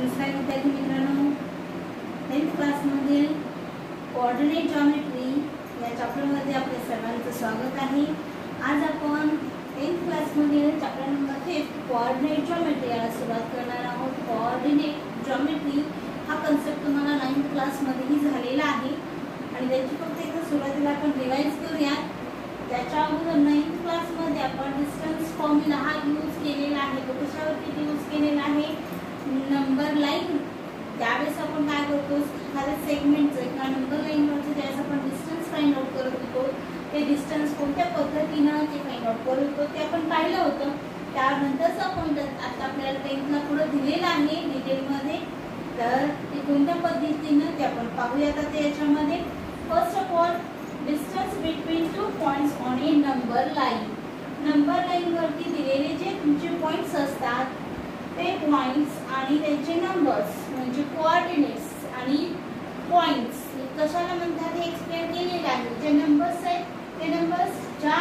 नमस्कार विद्यार्थी मित्रांनो, 10th क्लासमधील कोऑर्डिनेट जॉमेट्री या चॅप्टरमध्ये आपल्या सर्वांचं स्वागत आहे। आज आपण 10th क्लासमधील चॅप्टर नंबर 5 कोऑर्डिनेट जॉमेट्री याला सुरुवात करणार आहोत। कोऑर्डिनेट जॉमेट्री हा कन्सेप्ट तुम्हाला 9th क्लासमध्येही झालेला आहे आणि त्याची फक्त एकदा सुरुवातीला आपण रिवाइज करूया। त्याच्या अगोदर 9th क्लासमध्ये आपण डिस्टन्स फॉर्म्युला हा यूज केलेला आहे। तो कशावरती यूज केलेला आहे? Number line. त्यावेळेस आपण काय करतो, एखाद्या सेगमेंटचं किंवा नंबर लाईनवरचं ज्यावेळेस आपण डिस्टन्स फाइंड आउट करत होतो, ते डिस्टन्स कोणत्या पद्धतीनं ते फाइंड आउट करत होतो ते आपण पाहिलं होतं। त्यानंतरचा पॉईंट आता आपल्याला 10thला पुढे दिलेला आहे डिटेलमध्ये, तर ते कोणत्या पद्धतीनं ते आपण पाहूया। आता ते याच्यामध्ये first of all distance between two points on A number line. Number line वरती दिलेले जे तुमचे पॉइंट्स असतात ते पॉइंट्स आणि त्यांचे नंबर्स म्हणजे कोऑर्डिनेट्स आणि पॉइंट्स कशाला म्हणतात हे एक्सप्लेन केलेले आहे। जे नंबर्स आहेत ते नंबर्स ज्या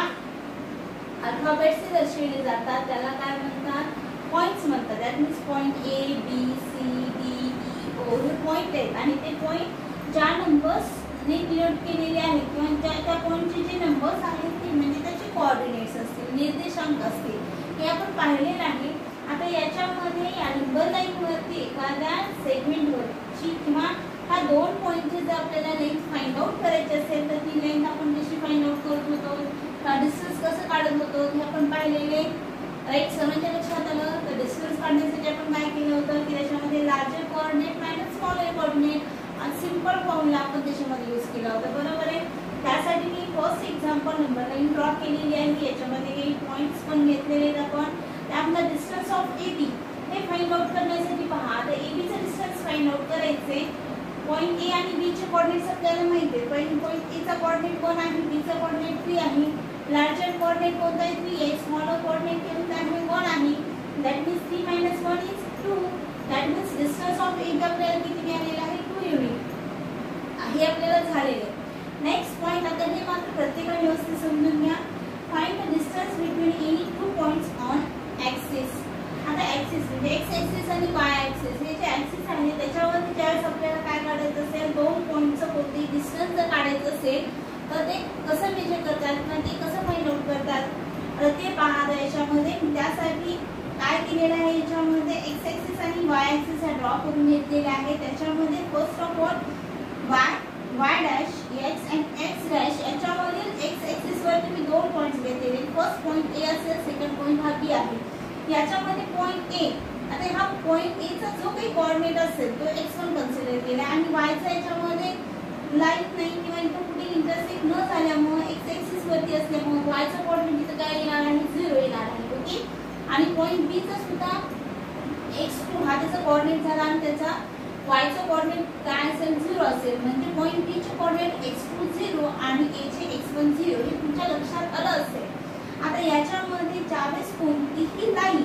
अल्फाबेट्सने दर्शविले जातात त्याला काय म्हणतात? पॉइंट्स म्हणतात। That means point A B C D E O हे पॉइंट आहेत आणि ते पॉइंट ज्या नंबर्सने डिनोट केलेले आहेत किंवा त्या पॉइंटचे जे नंबर्स आहेत ते म्हणजे त्याचे कोऑर्डिनेट्स असतील, निर्देशांक असतील, हे आपण पाहिलेलं आहे। आता याच्यामध्ये या नंबर लाइन वरती एखाद्या सेगमेंटवरची किंवा हा दोन पॉइंटची जर आपल्याला लेंथ फाइंड आउट करायची असेल तर ती लेंथ आपण कशी फाइंड आउट करत होतो, डिस्टन्स कसं काढत होतो हे आपण पाहिलेले। राईट, सर्वांच्या लक्षात आलं? तर डिस्टन्स काढण्यासाठी आपण काय केलं होतं की त्याच्यामध्ये larger coordinate minus smaller coordinate आणि सिंपल फॉर्म्युला आपण त्याच्यामध्ये यूज केला होता, बरोबर आहे। त्यासाठी मी first example number line draw केलेली आहे। याच्यामध्ये काही पॉइंट्स पण घेतलेले आहेत आपण। त्यामध्ये डिस्टन्स ऑफ AB हे फाइंड आउट करण्यासाठी पहा, आता AB चं डिस्टन्स फाइंड आउट करायचे। पॉइंट A आणि B चे कोऑर्डिनेट्स आपल्याला माहिती आहे। पॉइंट A चा कोऑर्डिनेट 1 आहे, B चा कोऑर्डिनेट 3 आहे, लार्जर कोऑर्डिनेट कोणता आहे 3 आहे, स्मॉलर कोऑर्डिनेट कोणता आहे 1 आहे। That means 3 - 1 is 2। That means distance of AB आपल्याला किती मिळालेला आहे? 2 युनिट हे आपल्याला झालेले। नेक्स्ट पॉइंट, आता हे मात्र प्रत्येकाने व्यवस्थित समजून घ्या। Find the distance between any two points on axis. आता ॲक्सिस म्हणजे एक्स ॲक्सिस आणि वाय ॲक्सिस हे जे ॲक्सिस आहे त्याच्यावरती ज्यावेळेस आपल्याला काय काढायचं असेल, दोन पॉइंटचं कोणतेही डिस्टन्स जर काढायचं असेल तर ते कसं मेजर करतात किंवा ते कसं फाइंड आउट करतात तर ते पहा। याच्यामध्ये त्यासाठी काय केलेलं आहे, याच्यामध्ये एक्स ॲक्सिस आणि वाय ॲक्सिस हा ड्रॉ करून घेतलेला आहे। त्याच्यामध्ये first of all Y dash X and X dash याच्यामधील एक्स ॲक्सिस वरती मी दोन पॉइंट्स घेतलेले। फर्स्ट पॉइंट ए असेल, सेकंड पॉइंट हा बी आहे। याच्यामध्ये पॉइंट ए, आता हा पॉइंट ए चा जो काही कोऑर्डिनेट असेल तो x1 कन्सिडर केला आणि y चा याच्यामध्ये लाईन नाही किंवा इथं कुठे इंटरसेक्ट न झाल्यामुळे x ॲक्सिस वरती असल्यामुळे y चा कोऑर्डिनेट इथं काय येणार आहे? 0 येणार आहे, ओके। आणि पॉइंट बी चा सुद्धा x2 हा त्याचा कोऑर्डिनेट झाला आणि त्याचा y चा कोऑर्डिनेट काय असेल? 0 असेल। म्हणजे पॉइंट बी चे कोऑर्डिनेट x2 0 आणि a चे x1 0 हे तुमच्या लक्षात आलं असेल। आता याच्यामध्ये ज्यावेळेस कोणतीही लाईन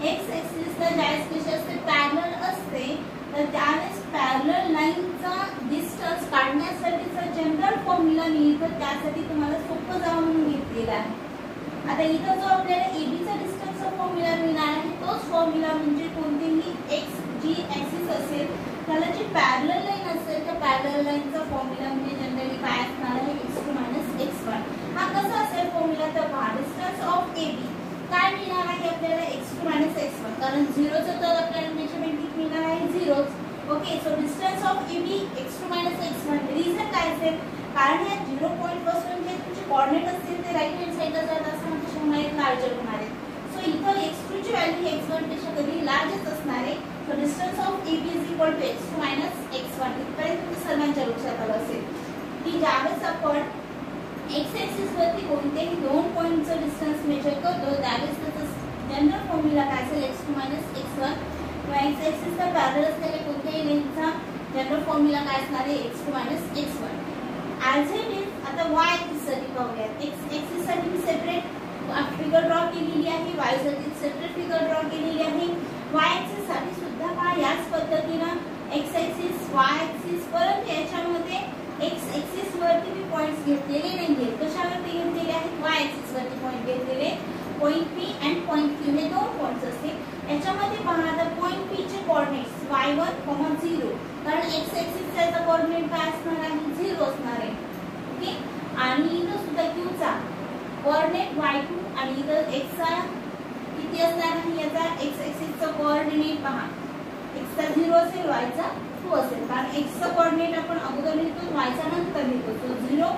एक्स ॲक्सिसला ज्यावेळेस कशी असते? पॅरलल असते, तर त्यावेळेस पॅरलल लाईनचा डिस्टन्स काढण्यासाठीचा जनरल फॉर्म्युला मिळतो, त्यासाठी तुम्हाला सोपं जावं म्हणून घेतलेला आहे। आता इथं जो आपल्याला AB चा डिस्टन्सचा फॉर्म्युला मिळणार आहे तोच फॉर्म्युला म्हणजे कोणतीही एक्स जी ॲक्सिस असेल त्याला जी पॅरलल लाईन असेल त्या पॅरलल लाईनचा फॉर्म्युला म्हणजे जनरली काय असणार आहे? x2 - x1। हा कसा असेल फॉर्म्युला तर पहा, डिस्टन्स ऑफ AB काय मिळणार आहे आपल्याला? x2 - x1, कारण 0 चं तर आपल्याला मेजरमेंट किती मिळणार आहे? 0। Okay, so distance of AB x2 - x1। Reason काय असेल? कारण या 0 पॉइंट पासून जे तुमचे कोऑर्डिनेट असतील ते राईट हँड साइडला जात असताना त्याच्यामुळे लार्जर होणार आहे। सो इथं x2 ची व्हॅल्यू x1 पेक्षा कधी लार्जच असणार आहे। So distance of AB = x2 - x1। इथपर्यंत तुमच्या सर्वांच्या लक्षात आलं असेल की ज्यावेळेस आपण एक्स ॲक्सिस वरती कोणतेही दोन पॉइंटचं डिस्टन्स मेजर करतो त्यावेळेस त्याचं जनरल फॉर्म्युला काय असेल? x2 - x1 किंवा एक्स ॲक्सिसला पॅरलल असलेल्या कोणत्याही लेंथचा जनरल फॉर्म्युला काय असणार आहे? x2 - x1। As it is आता वाय ॲक्सिससाठी पाहूयात। एक्स ॲक्सिससाठी मी सेपरेट फिगर ड्रॉ केलेली आहे, वाय साठी सेपरेट फिगर ड्रॉ केलेली आहे। वाय ॲक्सिससाठी सुद्धा पहा याच पद्धतीनं एक्स ॲक्सिस, वाय ॲक्सिस, परंतु याच्यामध्ये एक्स ॲक्सिस वरती मी पॉइंट्स घेतलेले नाहीये। कशावरती घेतलेले आहेत? वाय ॲक्सिस वरती पॉइंट घेतलेले। Point P and point Q हे दोन पॉइंट्स असतील। याच्यामध्ये पहा आता पॉइंट P चे कोऑर्डिनेट कोऑर्डिनेट्स y1, 0 कारण x ऍक्सिसचा याचा कोऑर्डिनेट काय असणार आहे 0 असणार आहे. ओके आणि इथं सुद्धा q चा कोऑर्डिनेट y2 आणि इथं x चा किती असणार आहे याचा x ऍक्सिसचा कोऑर्डिनेट पहा x चा 0 असेल y चा 2 असेल कारण x चा कोऑर्डिनेट आपण अगोदर लिहितो y चा नंतर लिहितो. सो 0,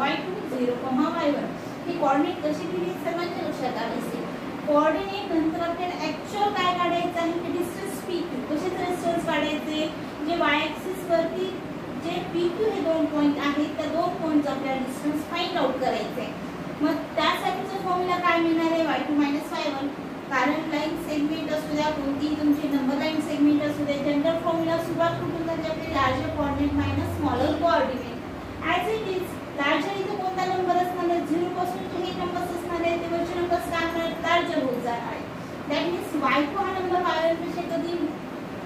y2 0, y1 ही कोऑर्डिनेट कशी दिली सर्वांच्या लक्षात आले असेल. कोऑर्डिनेट नंतर आपल्याला ऍक्च्युअल काय काढायचं आहे ते डिस्टन्स PQ. कशाचे डिस्टन्स काढायचे जे y ऍक्सिस वरती जे PQ हे दोन पॉइंट आहेत त्या दोन पॉइंटचा आपल्याला डिस्टन्स फाइंड आउट करायचे आहे. मग त्यासाठीचा फॉर्म्युला काय मिळणार आहे y2 y1 कारण लाइन सेगमेंट असू द्या कोणती तुमची नंबर लाइन सेगमेंट असू द्या जनरल फॉर्म्युला सुरुवात कुठून झाली आपली larger coordinate minus smaller coordinate as it is. Larger इथे कोणता नंबर असणार आहे 0 पासून तो एक नंबर असणार आहे ते वरचे नंबर्स काय असणार लार्जर होत जाणार आहे. दॅट मीन्स y2 हा नंबर y1 पेक्षा कधी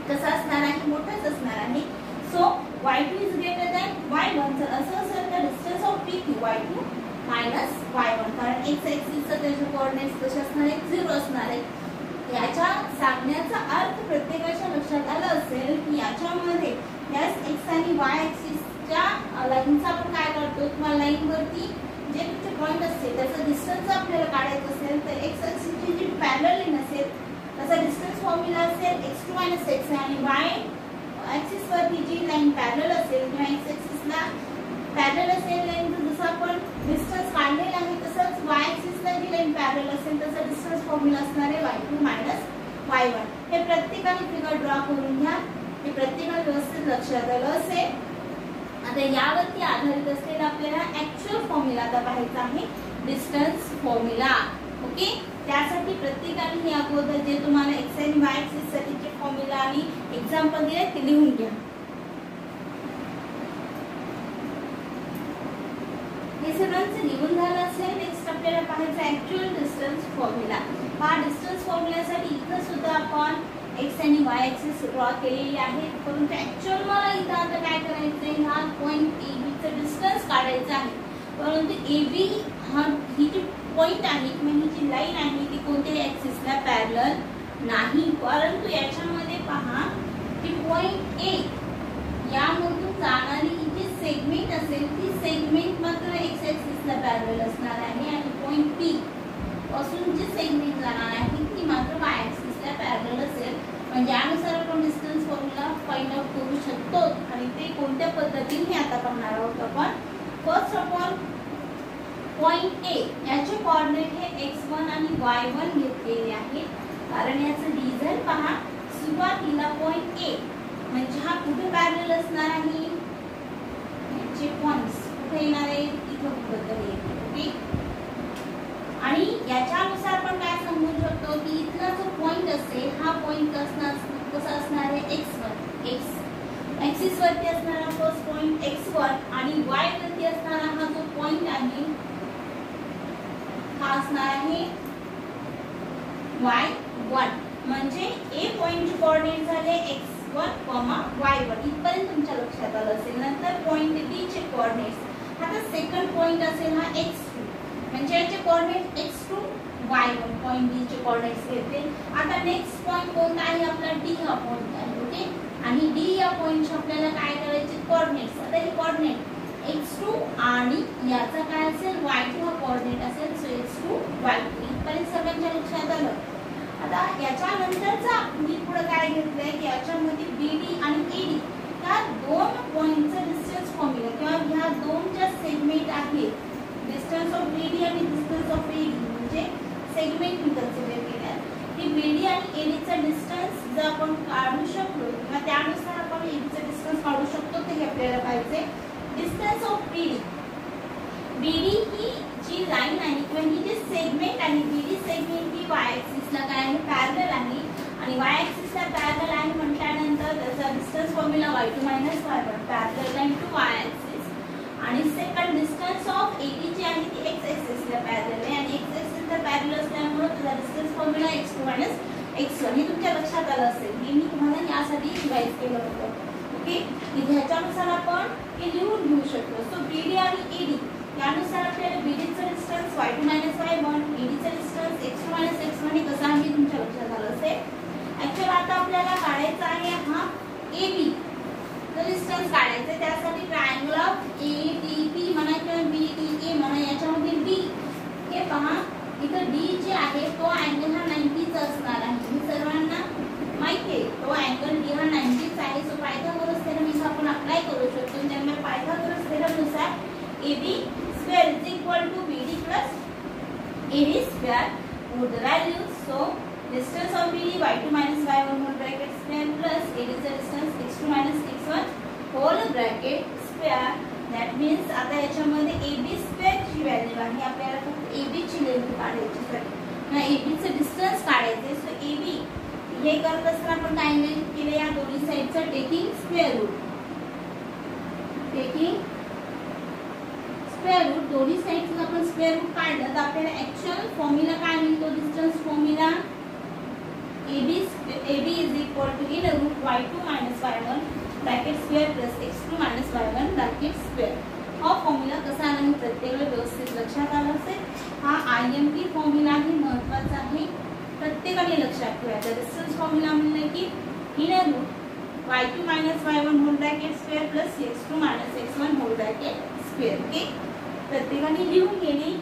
कसा असणार आहे मोठाच असणार आहे. So y2 is greater than y1 जर असं असेल तर distance of PQ y2 minus y1 कारण x ऍक्सिसचा त्याचे कोऑर्डिनेट्स कसे असणार आहे 0 असणार आहे. याच्या सांगण्याचा अर्थ प्रत्येकाच्या लक्षात आला असेल की याच्यामध्ये या x आणि y ऍक्सिसच्या लाईनचा आपण काय करतो किंवा लाईन वरती जे तुमचे पॉइंट असते त्याचा डिस्टन्स आपल्याला काढायचा असेल तर x ऍक्सिसची जी पॅरलल लाईन असेल त्याचा डिस्टन्स फॉर्म्युला असेल x2 - x आणि y ऍक्सिस वरती जी लाईन पॅरलल असेल किंवा x ऍक्सिसला पॅरलल असेल लाईन जसं आपण डिस्टन्स काढलेला आहे तसंच y ऍक्सिसला जी लाईन पॅरलल असेल त्याचा डिस्टन्स फॉर्म्युला असणार आहे y2 - y1. हे प्रत्येकाने फिगर ड्रॉ करून घ्या. हे प्रत्येकाला व्यवस्थित लक्षात आलं असेल. आता यावरती आधारित असलेला आपल्याला ऍक्च्युअल फॉर्म्युला आता पाहायचा आहे डिस्टन्स फॉर्म्युला. ओके त्यासाठी प्रत्येकाने हे अगोदर जे तुम्हाला x आणि y ऍक्सिस साठीचे फॉर्म्युला आणि एक्झाम्पल दिले ते लिहून घ्या. हे सर्वांचं लिहून झालं असेल. नेक्स्ट आपल्याला पाहायचं ऍक्च्युअल डिस्टन्स फॉर्म्युला. हा डिस्टन्स फॉर्म्युल्यासाठी इथं सुद्धा आपण x आणि y ऍक्सिस ड्रॉ केलेली आहे परंतु ऍक्च्युअल मला इथं आता काय करायचंय हा पॉइंट AB चा डिस्टन्स काढायचा आहे. परंतु AB हा ही जी पॉइंट आहे किंवा ही जी लाईन आहे ती कोणत्याही ऍक्सिसला पॅरलल नाही. परंतु याच्यामध्ये पहा की पॉइंट A यामधून जाणारी जी सेगमेंट असेल ती सेगमेंट मात्र x ऍक्सिसला पॅरलल असणार आहे आणि पॉइंट P पासून जी सेगमेंट जाणार आहे ती मात्र y ऍक्सिसला पॅरलल असेल. म्हणजे यानुसार आपण डिस्टन्स फॉर्म्युला फाइंड आउट करू शकतो आणि ते कोणत्या पद्धतीने आता पाहणार आहोत आपण. फर्स्ट आपण पॉइंट A याचे कोऑर्डिनेट हे x1 आणि y1 घेतलेले आहेत कारण याचं रिझन पहा सुरुवातीला पॉइंट A म्हणजे हा कुठे पॅरलल असणार आहे याचे पॉइंट्स कुठे येणार आहे इथं बद्दल येते. ओके आणि याच्यानुसार आपण काय समजू शकतो की इथला जो पॉइंट असेल हा पॉइंट कसा असणार आहे x1 x ऍक्सिस वरती असणारा फर्स्ट पॉइंट x1 आणि y वरती असणारा हा जो पॉइंट आहे हा असणार आहे y1 म्हणजे A पॉइंटचे कोऑर्डिनेट झाले x1, y1 इथपर्यंत तुमच्या लक्षात आलं असेल. नंतर पॉइंट B चे कोऑर्डिनेट्स आता सेकंड पॉइंट असेल हा x2 म्हणजे याचे coordinate x2 y1 point B चे कोऑर्डिनेट्स घेते. आता नेक्स्ट पॉइंट कोणता आहे आपला D हा पॉइंट आहे. ओके आणि D या पॉइंटचे आपल्याला काय करायचे कोऑर्डिनेट्स. आता हे कोऑर्डिनेट x2 आणि याचा काय असेल y2 हा कोऑर्डिनेट असेल. सो x2 y2 इथपर्यंत सगळ्यांच्या लक्षात आलं. आता याच्यानंतरचा मी पुढे काय घेतलंय की याच्यामध्ये BD आणि AD या दोन पॉइंटचं डिस्टन्स फॉर्म्युला किंवा ह्या दोन ज्या सेगमेंट आहेत डिस्टन्स ऑफ BD आणि डिस्टन्स ऑफ AD म्हणजे सेगमेंट मी कन्सिडर केल्या की BD आणि AD चा डिस्टन्स जर आपण काढू शकलो किंवा त्यानुसार आपण AD चा डिस्टन्स काढू शकतो ते आपल्याला पाहिजे. डिस्टन्स ऑफ BD ही जी लाईन आहे किंवा ही जी सेगमेंट आहे BD सेगमेंट ही y ऍक्सिसला काय आहे पॅरलल आहे आणि y ऍक्सिसला पॅरलल आहे म्हटल्यानंतर त्याचा distance formula y2 - y1 parallel line to y axis आणि सेकंड डिस्टन्स ऑफ AD जी आहे ती x ऍक्सिसला पॅरलल आहे आणि x ऍक्सिसला पॅरलल असल्यामुळे त्याचा डिस्टन्स फॉर्म्युला x2 - x1 हे तुमच्या लक्षात आलं असेल. हे मी तुम्हाला यासाठी रिवाइज केलं होतं. ओके ह्याच्यानुसार आपण हे लिहून घेऊ शकतो. सो BD आणि AD यानुसार आपल्याला BD चा डिस्टन्स y2 - y1 AD चा डिस्टन्स x2 - x1 हे कसं आहे तुमच्या लक्षात आलं असेल. ऍक्च्युअली आता आपल्या आपल्याला काढायचा आहे हा AB तो डिस्टन्स काढायचा. त्यासाठी ट्रायंगल ऑफ ADP म्हणा किंवा BDA म्हणा, याच्यामध्ये D हे पहा इथं D जे आहे तो अँगल हा 90 चा असणार आहे. हे सर्वांना माहिती आहे. तो अँगल D हा 90 चा आहे. सो पायथागोरस थेरम इथं आपण अप्लाय करू शकतो. त्यामुळे पायथागोरस थेरम नुसार AB square is equal to BD plus AD square would the values. So distance of BD y2 minus y1 whole bracket square plus AD is the distance x2 minus x1 whole bracket square. That means आता याच्यामध्ये AB square ची value आहे. आपल्याला फक्त AB ची length काढायची आहे. AB चे डिस्टन्स काढायचे. सो AB हे करत असताना आपण काय केले, या दोन्ही साइडचा टेकिंग स्क्वेअर रूट. दोन्ही साइडचा आपण स्क्वेअर रूट काढलं तर आपल्याला ऍक्च्युअल फॉर्म्युला काय मिळतो, distance formula AB is equal to in root y2 minus y1 bracket square plus x2 minus y1 bracket square. हा फॉर्म्युला कसा आला हे प्रत्येक वेळी व्यवस्थित लक्षात आला असेल. हा IMP फॉर्म्युला आहे, महत्त्वाचा आहे, प्रत्येकाने लक्षात ठेवायचा. डिस्टन्स फॉर्म्युला म्हणजे की in root y2 minus y1 whole bracket square plus x2 minus x1 whole bracket square. Okay, प्रत्येकाने लिहून घेणे.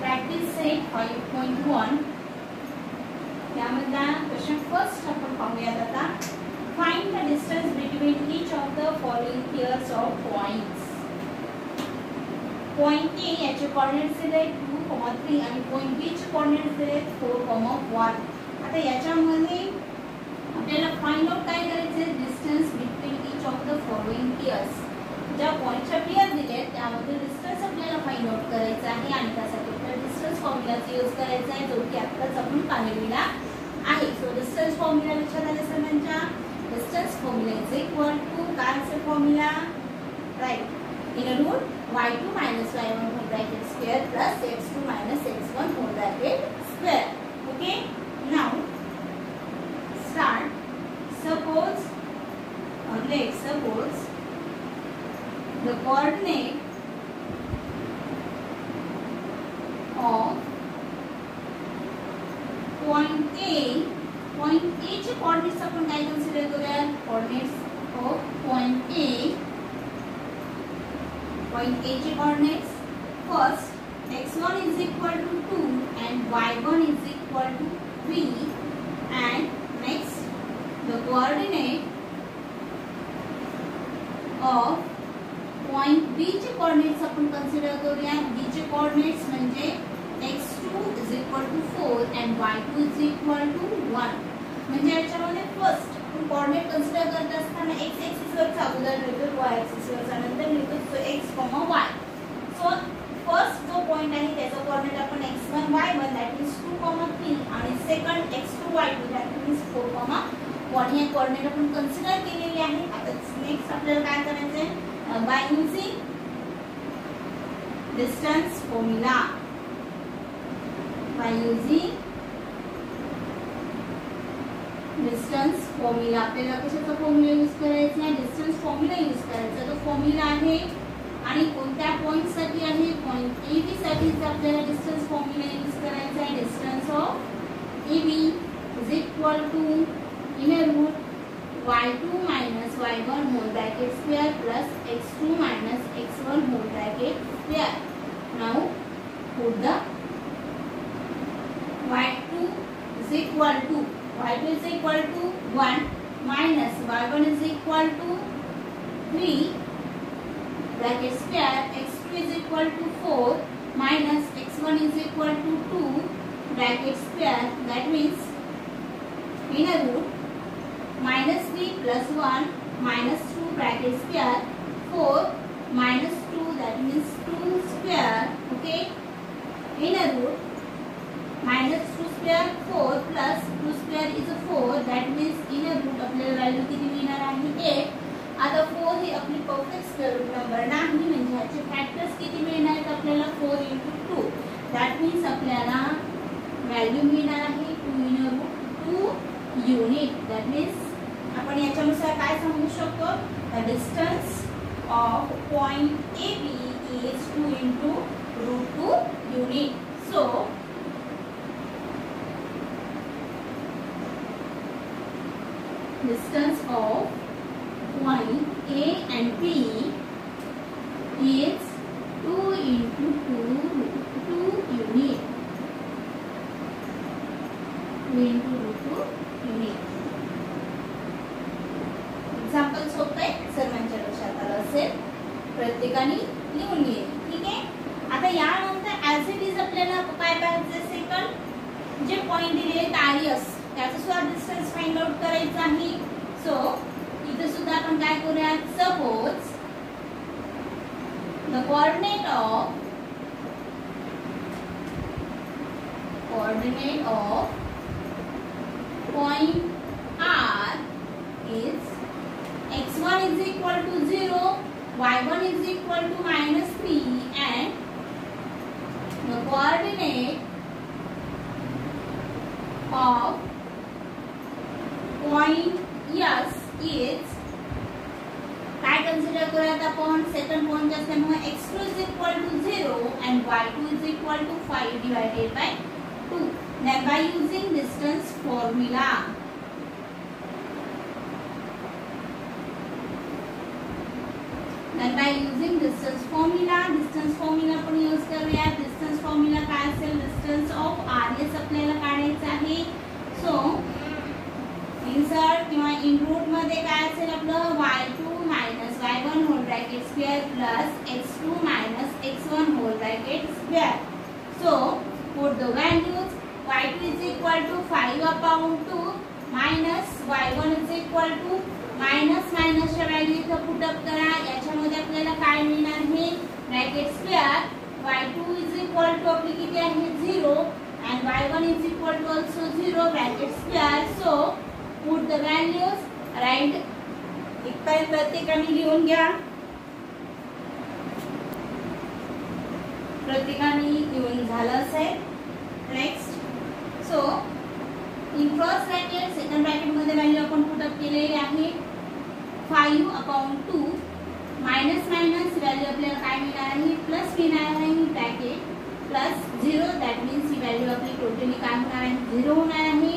प्रॅक्टिस सेट 5.1 यामधला क्वेश्चन फर्स्ट आपण पाहूयात आता. Find the distance between each of the following pairs of points. Point A याचे coordinates दिले 2, 3 आणि पॉइंट बी चे कोऑर्डिनेट्स दिले 4, 1. आता याच्यामध्ये आपल्याला फाइंड आउट काय करायचे, distance between each of the following pairs. ज्या पॉइंटच्या पेयर दिले त्यामध्ये डिस्टन्स आपल्याला फाइंड आउट करायचा आहे आणि त्यासाठी डिस्टन्स फॉर्म्युलाचा यूज करायचा आहे, जो की आत्ताच आपण पाहिलेला आहे. सो डिस्टन्स फॉर्म्युला लक्षात आले सर्वांच्या. Distance formula is equal to काय असेल formula, right, in root y2 minus y1 whole bracket square plus x2 minus x1 whole bracket square. Okay, now start. Suppose or let's suppose the coordinate of point A चे coordinates आपण काय consider करूया, coordinates of point A चे coordinates. First x1 is equal to 2 and y1 is equal to 3 and next the coordinate of point B चे coordinates आपण consider करूया. B चे coordinates म्हणजे x2 is equal to 4 and y2 is equal to 1. म्हणजे याच्यामध्ये first आपण coordinate consider करत असताना x एक्सिस वरचा अगोदर लिहितो, y एक्सिस वरचा नंतर लिहितो. So x, y. So first जो पॉइंट आहे त्याचा कोऑर्डिनेट आपण x1 y1 दॅट इज 2, 3 आणि second x2 y2 that is 4, 1 हे कोऑर्डिनेट आपण कन्सिडर केलेले आहे. आता नेक्स्ट आपल्याला काय करायचं आहे, by using distance formula. Distance formula आपल्याला कशाचा फॉर्म्युला यूज करायचा आहे, डिस्टन्स फॉर्म्युला यूज करायचा. तो फॉर्म्युला आहे आणि कोणत्या पॉइंट साठी आहे, पॉइंट ए बी साठी आपल्याला डिस्टन्स फॉर्म्युला यूज करायचा आहे. Distance of A B is equal to in root y2 minus y1 whole bracket square plus x2 minus x1 whole bracket square. Now put the y2 is equal to 1 minus y1 is equal to 3 bracket square, x2 is equal to 4 minus x1 is equal to 2 bracket square. That means in a root minus 3 plus 1 minus 2 bracket square 4 minus 2 that means 2 square. Okay, in a root minus 2 square 4 plus 2 square is 4 that means in a root आपल्याला value किती मिळणार आहे 8. आता 4 ही आपली perfect square route number नाही म्हणजे ह्याचे factors किती मिळणार आहेत आपल्याला 4 * 2 that means आपल्याला व्हॅल्यू मिळणार आहे 2 in a root 2 unit. that means आपण याच्यानुसार काय सांगू शकतो, the distance of point AB is 2 into root 2 unit. So distance of point A and B is 2 into 2 root 2 unit. 2 into root 2 unit. Examples होते सर्वांच्या लक्षात आलं असेल, प्रत्येकाने लिहून घे. ठीक आहे. आता यानंतर ऍज इट इज आपल्याला काय पाहिजे, सेकंड जे पॉइंट दिलेले रेडियस त्याचा सुद्धा डिस्टन्स फाइंड आउट करायचा आहे. सो इथे सुद्धा आपण काय करूया, suppose the coordinate of point R is x1 is equal to 0, y1 is equal to -3, and the coordinate of point S is काय कन्सिडर करूयात आपण, सेकंड पॉइंट असल्यामुळे x2 is equal to 0 and y2 is equal to 5 divided by 2. Then by using distance formula, आपण use करूया. Distance formula काय असेल, distance of RS आपल्याला काढायचा आहे. सो इन्सर्ट किंवा इन रूट मध्ये काय असेल आपलं, y2 minus y1 whole bracket square plus x2 minus x1 whole bracket square. So put the values. y2 is equal to 5 upon 2 minus y1 is equal to minus च्या value इथं put up करा. याच्यामध्ये आपल्याला काय मिळणार आहे, bracket square y2 is equal to आपली किती आहे 0 and y1 is equal to also 0 bracket square. So put the values right. इथपर्यंत प्रत्येकाने लिहून घ्या. प्रत्येकाने लिहून झालं असेल. Next, so in first bracket second bracket मध्ये व्हॅल्यू आपण पुट अप केलेली आहे 5 upon 2 मायनस व्हॅल्यू आपल्याला काय मिळणार आहे, प्लस मिळणार आहे bracket plus 0. That means he value आपली टोटली काय होणार आहे, 0 होणार आहे.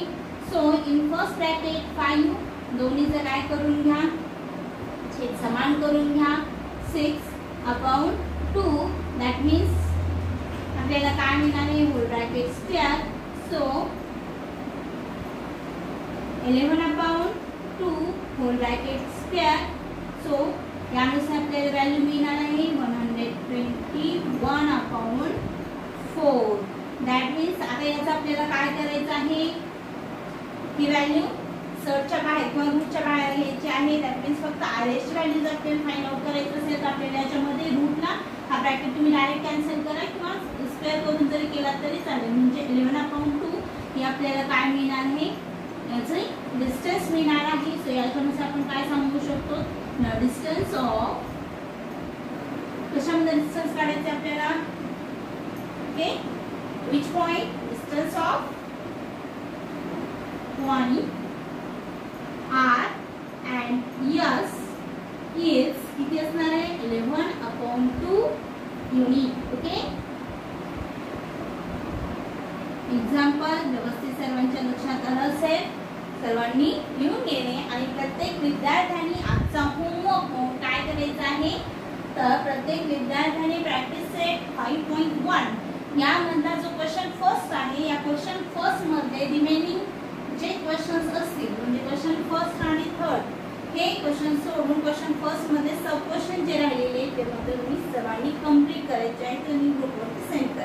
सो इन फर्स्ट ब्रॅकेट 5 दोन्हीचं काय करून घ्या, छेद समान करून घ्या. 6 upon 2 दॅट मीन्स आपल्याला काय मिळणार आहे, whole bracket square. So 11 upon 2 whole bracket square. So यानुसार आपल्याला व्हॅल्यू मिळणार आहे 121 upon 4. दॅट मीन्स आता याचं आपल्याला काय करायचं आहे, ही व्हॅल्यू सर्चच्या बाहेर किंवा रूटच्या बाहेर घ्यायची आहे. दॅट मीन्स फक्त RS ची व्हॅल्यू जर आपल्याला फाइंड आउट करायचं असेल तर आपल्याला याच्यामध्ये रूटला हा ब्रॅकेट तुम्ही डायरेक्ट कॅन्सल करा किंवा स्क्वेअर करून जरी केला तरी चालेल. म्हणजे 11 upon 2 ही आपल्याला काय मिळणार आहे, याचे डिस्टन्स मिळणार आहे. सो याच्यानुसार आपण काय सांगू शकतो, डिस्टन्स ऑफ, कशामध्ये डिस्टन्स काढायचे आपल्याला, okay, which point, distance of point R and S is किती असणार आहे, 11 upon 2 युनिट. ओके, एक्झाम्पल व्यवस्थित सर्वांच्या लक्षात आलं असेल. सर्वांनी लिहून घेणे आणि प्रत्येक विद्यार्थ्यांनी आजचा होमवर्क काय करायचा आहे, तर प्रत्येक विद्यार्थ्याने प्रॅक्टिस सेट 5.1 यामधला जो क्वेश्चन फर्स्ट आहे, या क्वेश्चन फर्स्ट मध्ये रिमेनिंग जे क्वेश्चन्स असतील म्हणजे क्वेश्चन फर्स्ट आणि थर्ड हे क्वेश्चन सोडून क्वेश्चन फर्स्ट मध्ये सब क्वेश्चन जे राहिलेले ते तुम्ही सर्वांनी कंप्लीट करायचे आहे. तुम्ही ग्रुपवरती सेंड करा.